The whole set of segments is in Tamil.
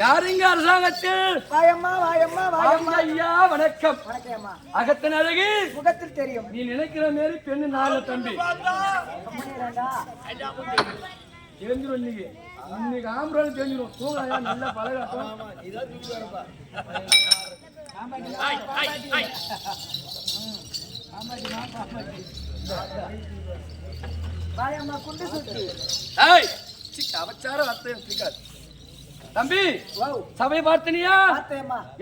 யாருங்க அரசாங்கத்தில்? வாயம்மா வாயம்மா வாயம்மா. ஐயா வணக்கம். வணக்கம்மா. அகத்தின் அழகு முகத்தில் தெரியும். நீ நினைக்கிற மாதிரி பெண்ணு நாலு தம்பி தெரிஞ்சிடும். இன்னைக்கு ஆம்பளை தெரிஞ்சிடும். தூங்கலையா நல்ல பழகாட்டம். வாயம்மா குண்டு சுத்தி. அவச்சார வார்த்தை தம்பி. சபை பார்த்தனியா?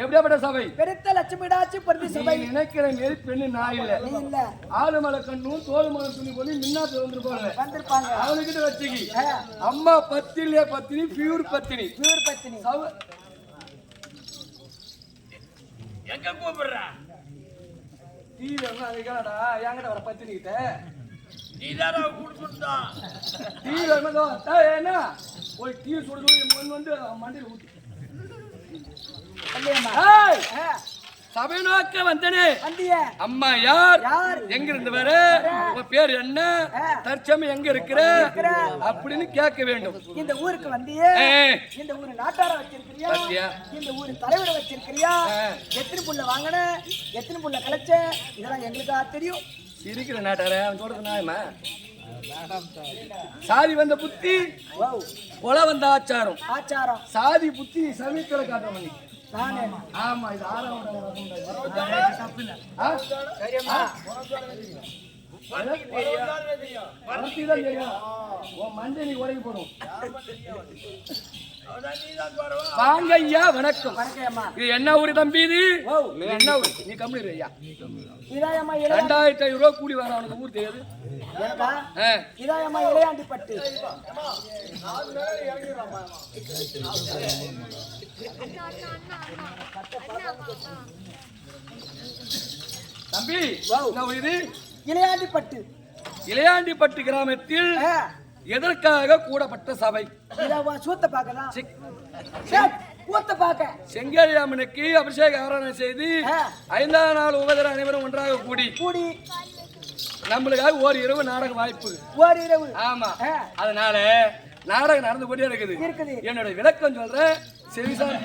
எப்படியாப்பட்ட சபை? பெருத்த லட்சுமிடாச்சி பிரதி சபை. நினைக்கிற மாரி பெண்ணு நான் இல்ல. நீ இல்ல. ஆளு மலை கண்ணும் தோல் மலை துணி போல மின்னா வந்திருப்பாங்க. அவனுக்கிட்ட வச்சுக்கி அம்மா பத்திலே பத்தினி பியூர் பத்தினி. பியூர் பத்தினி எங்க கூப்பிடுற? டீ வேணும் அதுக்காடா என்கிட்ட வர பத்தினி கிட்ட நீதாரா குடுத்துட்டா டீ வேணுதோ என்ன ஒரு டீ சுடுது முன் வந்து மண்டில ஊத்தி சபை நோக்க வந்தனே. அம்மா யார்? எங்க இருந்து வர? உன் பேர் என்ன? தற்சமயம் எங்க இருக்கிற அப்படின்னு கேட்க வேண்டும். இந்த ஊருக்கு வந்தியே இந்த ஊரு நாட்டார வச்சிருக்கிறியா? இந்த ஊரு தலைவரை வச்சிருக்கிறியா? எத்தனை புள்ள வாங்கின, எத்தனை புள்ள கலைச்ச, இதெல்லாம் எங்களுக்கா தெரியும். இருக்கிற நாட்டார அவன் சொல்றது நியாயமா? சாதி வந்த புத்தி கொலை வந்த ஆச்சாரம். ஆச்சாரம் சாதி புத்தி சமீபத்துல காட்டுற ஆமா இது மண்டை நீ உடைக்க போடும். வாங்க ஐயா வணக்கம். இது என்ன ஊரு தம்பி? இது என்ன ஊரு? நீ கம்பெனி ஐயா 2500 ரூபாய் கூலி வர அவனுக்கு ஊர் தெரியாது. இளையாண்டிப்பட்டு தம்பி இது இளையாண்டிப்பட்டு. இளையாண்டிப்பட்டு கிராமத்தில் எதற்காக கூடப்பட்ட சபை? சூத்த பார்க்கலாம். செங்கேலியம்மனுக்கு அபிஷேக ஆராதனை செய்து 5ஆம் நாள் உபதர அனைவரும் ஒன்றாக கூடி நம்மளுக்காக ஓர் இரவு நாடக வாய்ப்பு. ஓர் இரவு. ஆமா. அதனால நாடகம் நடந்து கொண்டே இருக்குது. என்னோட விளக்கம் சொல்றேன். செவிசாரி